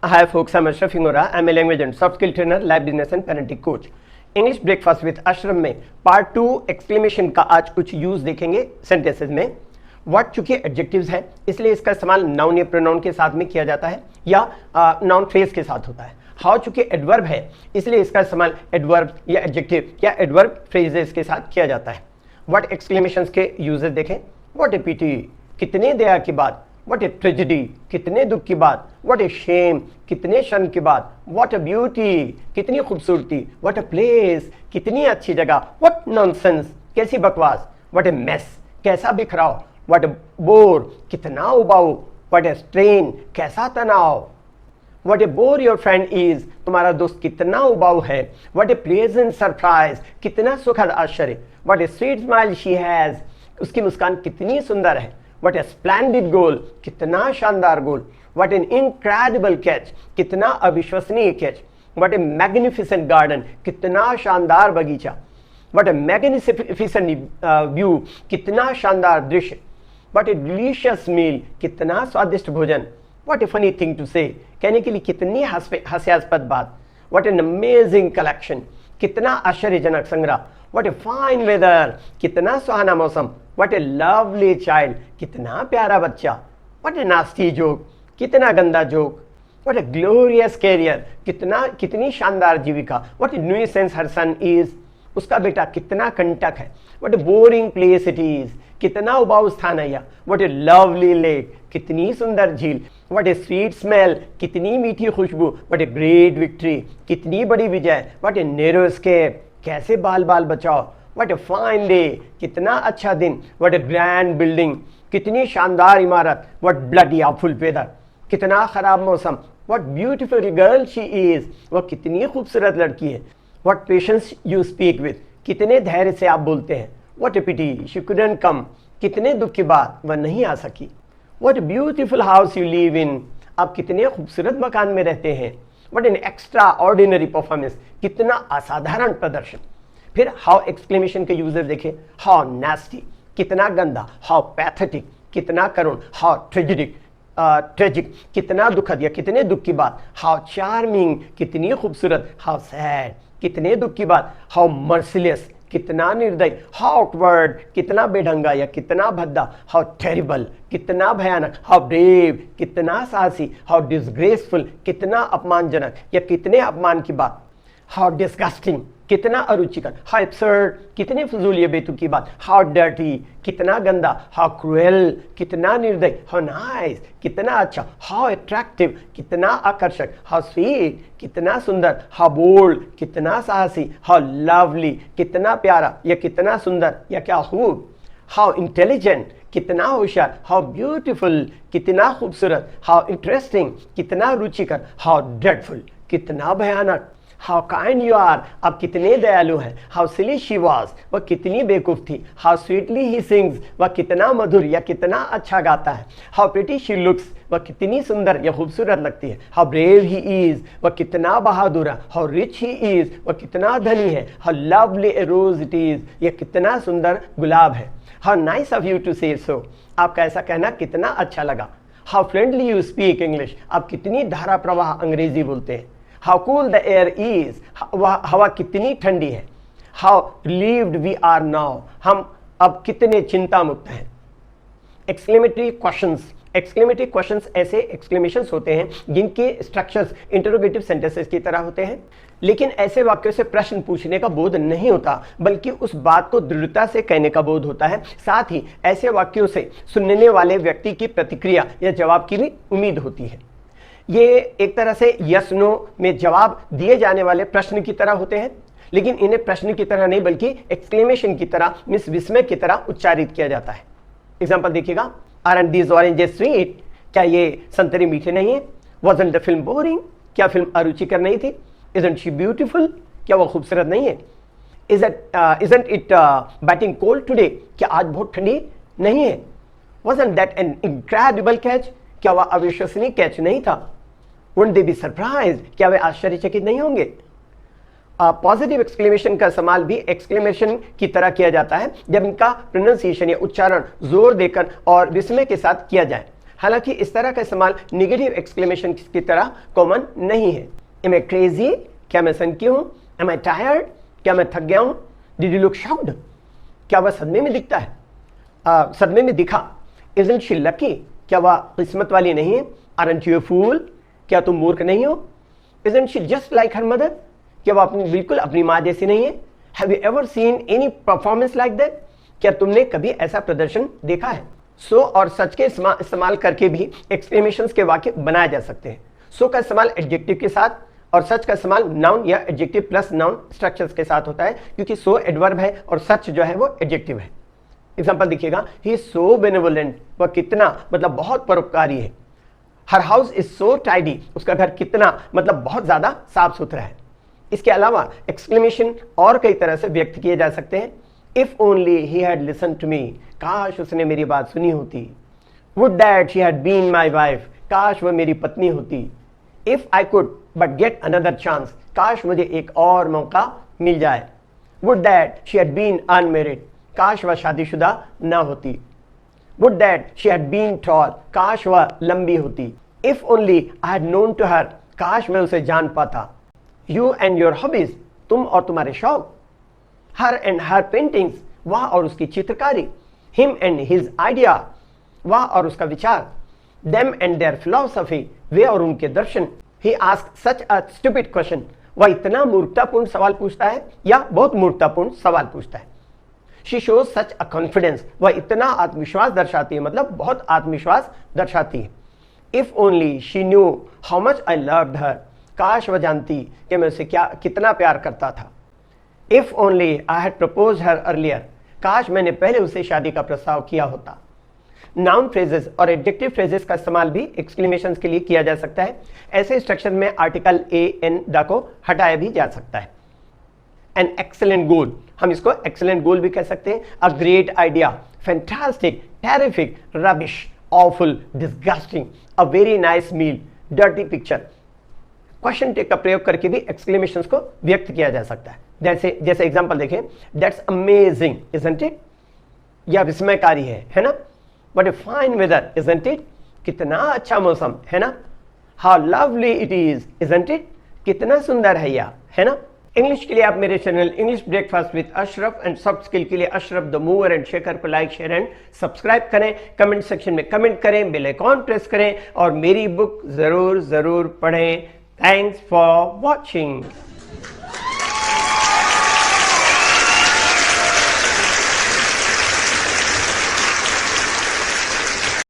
Hi folks, I'm Ashraf Ingora. I'm a language and soft skill trainer, life business and parenting coach. English breakfast with Ashraf में part 2 exclamation का आज कुछ use देखेंगे sentences में। What चूंकि adjectives है इसलिए इसका इस्तेमाल नाउन या प्रोनाउन के साथ में किया जाता है या नाउन फ्रेज के साथ होता है। हाउ चूंकि एडवर्ब है इसलिए इसका इस्तेमाल एडवर्ब या एडजेक्टिव या एडवर्ब फ्रेजेस के साथ किया जाता है। व्हाट एक्सक्लेमेशंस के यूजेस देखें। व्हाट ए पिटी, कितने दया की बात। व्हाट ए ट्रेजेडी, कितने दुख की बात। व्हाट ए शेम, कितने शर्म की बात। व्हाट अ ब्यूटी, कितनी खूबसूरती। व्हाट अ प्लेस, कितनी अच्छी जगह। व्हाट नॉनसेंस, कैसी बकवास। व्हाट ए मेस, कैसा बिखराव। व्हाट ए बोर, कितना उबाऊ। व्हाट ए स्ट्रेन, कैसा तनाव। What A bore your friend is, तुम्हारा दोस्त कितना उबाऊ है। व्हाट ए प्लेजेंट सरप्राइज, कितना सुखद आश्चर्य। What A sweet smile she has, उसकी मुस्कान कितनी सुंदर है। What a splendid goal, कितना शानदार गोल। What an incredible catch, कितना अविश्वसनीय catch. What a magnificent garden, कितना शानदार बगीचा। What a magnificent view, कितना शानदार दृश्य। What a delicious meal, कितना स्वादिष्ट भोजन। What a funny thing to say, कहने के लिए कितनी हास्यास्पद बात। What an amazing collection, कितना आश्चर्यजनक संग्रह। What a fine weather, कितना सुहाना मौसम। What a lovely child, कितना प्यारा बच्चा। What a nasty joke, कितना गंदा joke. What a glorious career, कितनी शानदार जीविका। What a nuisance her son is, उसका बेटा कितना कंटक है। What a boring place it is, कितना उबाऊ स्थान है यह। What a lovely lake, कितनी सुंदर झील। What a sweet smell, कितनी मीठी खुशबू। What a great victory, कितनी बड़ी विजय। What a narrow escape, कैसे बाल बाल बचाओ। What a fine day, कितना अच्छा दिन। What a grand building, कितनी शानदार इमारत। What bloody awful weather, कितना खराब मौसम। What beautiful girl she is, वह कितनी खूबसूरत लड़की है। What patience you speak with, कितने धैर्य से आप बोलते हैं। What a pity she couldn't come, कितने दुख की बात वह नहीं आ सकी। What a beautiful house you live in, आप कितने खूबसूरत मकान में रहते हैं। What an extraordinary performance, कितना असाधारण प्रदर्शन। फिर हाउ एक्सक्लेमेशन के यूजेस देखें। हाउ नास्टी, कितना गंदा। हाउ पैथेटिक, कितना करुण। हाउ ट्रेजिक, कितना दुखद या कितने दुख की बात। हाउ चार्मिंग, कितनी खूबसूरत। हाउ सैड, कितने दुख की बात। हाउ मर्सिलेस, कितना निर्दयी। हाउ ऑकवर्ड, कितना बेढंगा या कितना भद्दा। हाउ टेरिबल, कितना भयानक। हाउ ब्रेव, कितना साहसी। हाउ डिसग्रेसफुल, कितना अपमानजनक या कितने अपमान की बात। हाउ डिस्गस्टिंग, कितना अरुचिकर। हाउ एब्सर्ड, कितनी फजूल या बेतुकी बात। हाउ डर्टी, कितना गंदा। हाउ क्रूएल, कितना निर्दयी। हाउ नाइस, कितना अच्छा। हाउ अट्रैक्टिव, कितना आकर्षक। हाउ स्वीट, कितना सुंदर। हाउ बोल्ड, कितना साहसी। हाउ लवली, कितना प्यारा या कितना सुंदर या क्या खूब। हाउ इंटेलिजेंट, कितना होशियार। हाउ ब्यूटीफुल, कितना खूबसूरत। हाउ इंटरेस्टिंग, कितना रुचिकर। हाउ ड्रेडफुल, कितना भयानक। हाउ काइंड यू आर, आप कितने दयालु हैं। हाउ सिली शी वॉज, वह कितनी बेवकूफ थी। हाउ स्वीटली ही सिंग्स, वह कितना मधुर या कितना अच्छा गाता है। हाउ प्रिटी शी लुक्स, वह कितनी सुंदर या खूबसूरत लगती है। हाउ ब्रेव ही इज, वह कितना बहादुर है। हाउ रिच ही इज, वह कितना धनी है। How lovely a rose it is, यह कितना सुंदर गुलाब है। How nice of you to say so, आपका ऐसा कहना कितना अच्छा लगा। How friendly you speak English, आप कितनी धारा प्रवाह अंग्रेजी बोलते हैं। How cool the air is, हवा कितनी ठंडी है। How relieved we are now, हम अब कितने चिंता मुक्त हैं। एक्सक्लेमेटरी क्वेश्चंस, एक्सक्लेमेटरी क्वेश्चंस ऐसे एक्सक्लेमेशंस होते हैं जिनके स्ट्रक्चर्स इंटरोगेटिव सेंटेंसेस की तरह होते हैं, लेकिन ऐसे वाक्यों से प्रश्न पूछने का बोध नहीं होता बल्कि उस बात को दृढ़ता से कहने का बोध होता है। साथ ही ऐसे वाक्यों से सुनने वाले व्यक्ति की प्रतिक्रिया या जवाब की भी उम्मीद होती है। ये एक तरह से यस नो में जवाब दिए जाने वाले प्रश्न की तरह होते हैं, लेकिन इन्हें प्रश्न की तरह नहीं बल्कि एक्सक्लेमेशन की तरह, मिस विस्मय की तरह उच्चारित किया जाता है। एग्जांपल देखिएगा। आरंट दीज ऑरेंजेस स्वीट, क्या ये संतरे मीठे नहीं है। वाज़न्ट द फिल्म बोरिंग, क्या फिल्म अरुचिकर नहीं थी। इजंट शी ब्यूटीफुल, क्या वह खूबसूरत नहीं है। Isn't it batting cold today, क्या आज बहुत ठंडी नहीं है। Wasn't that an incredible catch, क्या वह अविश्वसनीय कैच नहीं था। वुडंट दे बी सरप्राइज्ड, क्या वे आश्चर्यचकित नहीं होंगे। पॉजिटिव एक्सक्लेमेशन का इस्तेमाल भी एक्सक्लेमेशन की तरह किया जाता है जब इनका प्रोनाउंसिएशन या उच्चारण जोर देकर और विस्मय के साथ किया जाए। हालांकि इस तरह का इस्तेमाल निगेटिव एक्सक्लेमेशन की तरह कॉमन नहीं है। एम आई क्रेजी, क्या मैं सनकी हूँ? एम आई टायर्ड, क्या मैं थक गया हूँ? डिड यू लुक शॉक्ड, क्या वह सदमे में दिखता है, सदमे में दिखा? इजंट शी लकी, क्या वह किस्मत वाली नहीं है? आरंट यू फूल, क्या तुम मूर्ख नहीं हो? Isn't she just like her mother, क्या वह बिल्कुल अपनी माँ जैसी नहीं है? Have you ever seen any performance like that, क्या तुमने कभी ऐसा प्रदर्शन देखा है? सो और सच के इस्तेमाल करके भी एक्सक्लेमेशंस के वाक्य बनाए जा सकते हैं। सो का इस्तेमाल एडजेक्टिव के साथ और सच का इस्तेमाल नाउन या एडजेक्टिव प्लस नाउन स्ट्रक्चर्स के साथ होता है, क्योंकि सो एडवर्ब है और सच जो है वो एडजेक्टिव है। एग्जांपल देखिएगा, ही इज सो बेनेवोलेंट, वह कितना मतलब बहुत परोपकारी है। हर हाउस इज सो टाइडी, उसका घर कितना मतलब बहुत ज्यादा साफ सुथरा है। इसके अलावा एक्सक्लेमेशन और कई तरह से व्यक्त किए जा सकते हैं। If only he had listen to me, काश उसने मेरी बात सुनी होती। Would that she had been my wife, काश वह मेरी पत्नी होती। If I could but get another chance, काश मुझे एक और मौका मिल जाए। Would that she had been unmarried, काश वह शादीशुदा न होती। Would that she had been tall, काश वह लंबी होती। If only I had known to her, काश मैं उसे जान पाता। यू एंड योर हॉबीज, तुम और तुम्हारे शौक। हर एंड हर पेंटिंग्स, वह और उसकी चित्रकारी। हिम एंड हिज आइडिया, वह और उसका विचार। देम एंड देयर फिलॉसफी, वे और उनके दर्शन। He ask such a stupid question, वह इतना मूर्खतापूर्ण सवाल पूछता है या बहुत मूर्खतापूर्ण सवाल पूछता है। She shows such a confidence, वह इतना आत्मविश्वास दर्शाती है, मतलब बहुत आत्मविश्वास दर्शाती है। If only she knew how much I loved her, काश वह जानती कि मैं उसे कितना प्यार करता था। If only I had propose her earlier, काश मैंने पहले उसे शादी का प्रस्ताव किया होता। नाउन फ्रेजेस और एडजेक्टिव फ्रेजेस का इस्तेमाल भी एक्सक्लेमेशंस के लिए किया जा सकता है। ऐसे स्ट्रक्चर में आर्टिकल ए एन द को हटाया भी जा सकता है। एन एक्सेलेंट गोल, हम इसको एक्सेलेंट गोल भी कह सकते हैं। A great idea, fantastic, terrific, rubbish, awful, disgusting, a very nice meal, dirty picture. Question tag का प्रयोग करके भी एक्सक्लेमेशंस को व्यक्त किया जा सकता है। जैसे एग्जांपल देखें, दैट्स अमेजिंग इजंट इट, यह विस्मयकारी है ना? What a fine weather isn't it, कितना अच्छा मौसम है ना? How lovely it is isn't it, कितना सुंदर है यह, है ना? इंग्लिश के लिए आप मेरे channel English breakfast with Ashraf and soft skill के लिए Ashraf the mover and shaker को लाइक, शेयर एंड सब्सक्राइब करें। कमेंट सेक्शन में कमेंट करें, बेल आइकॉन प्रेस करें और मेरी बुक जरूर पढ़ें। Thanks for watching.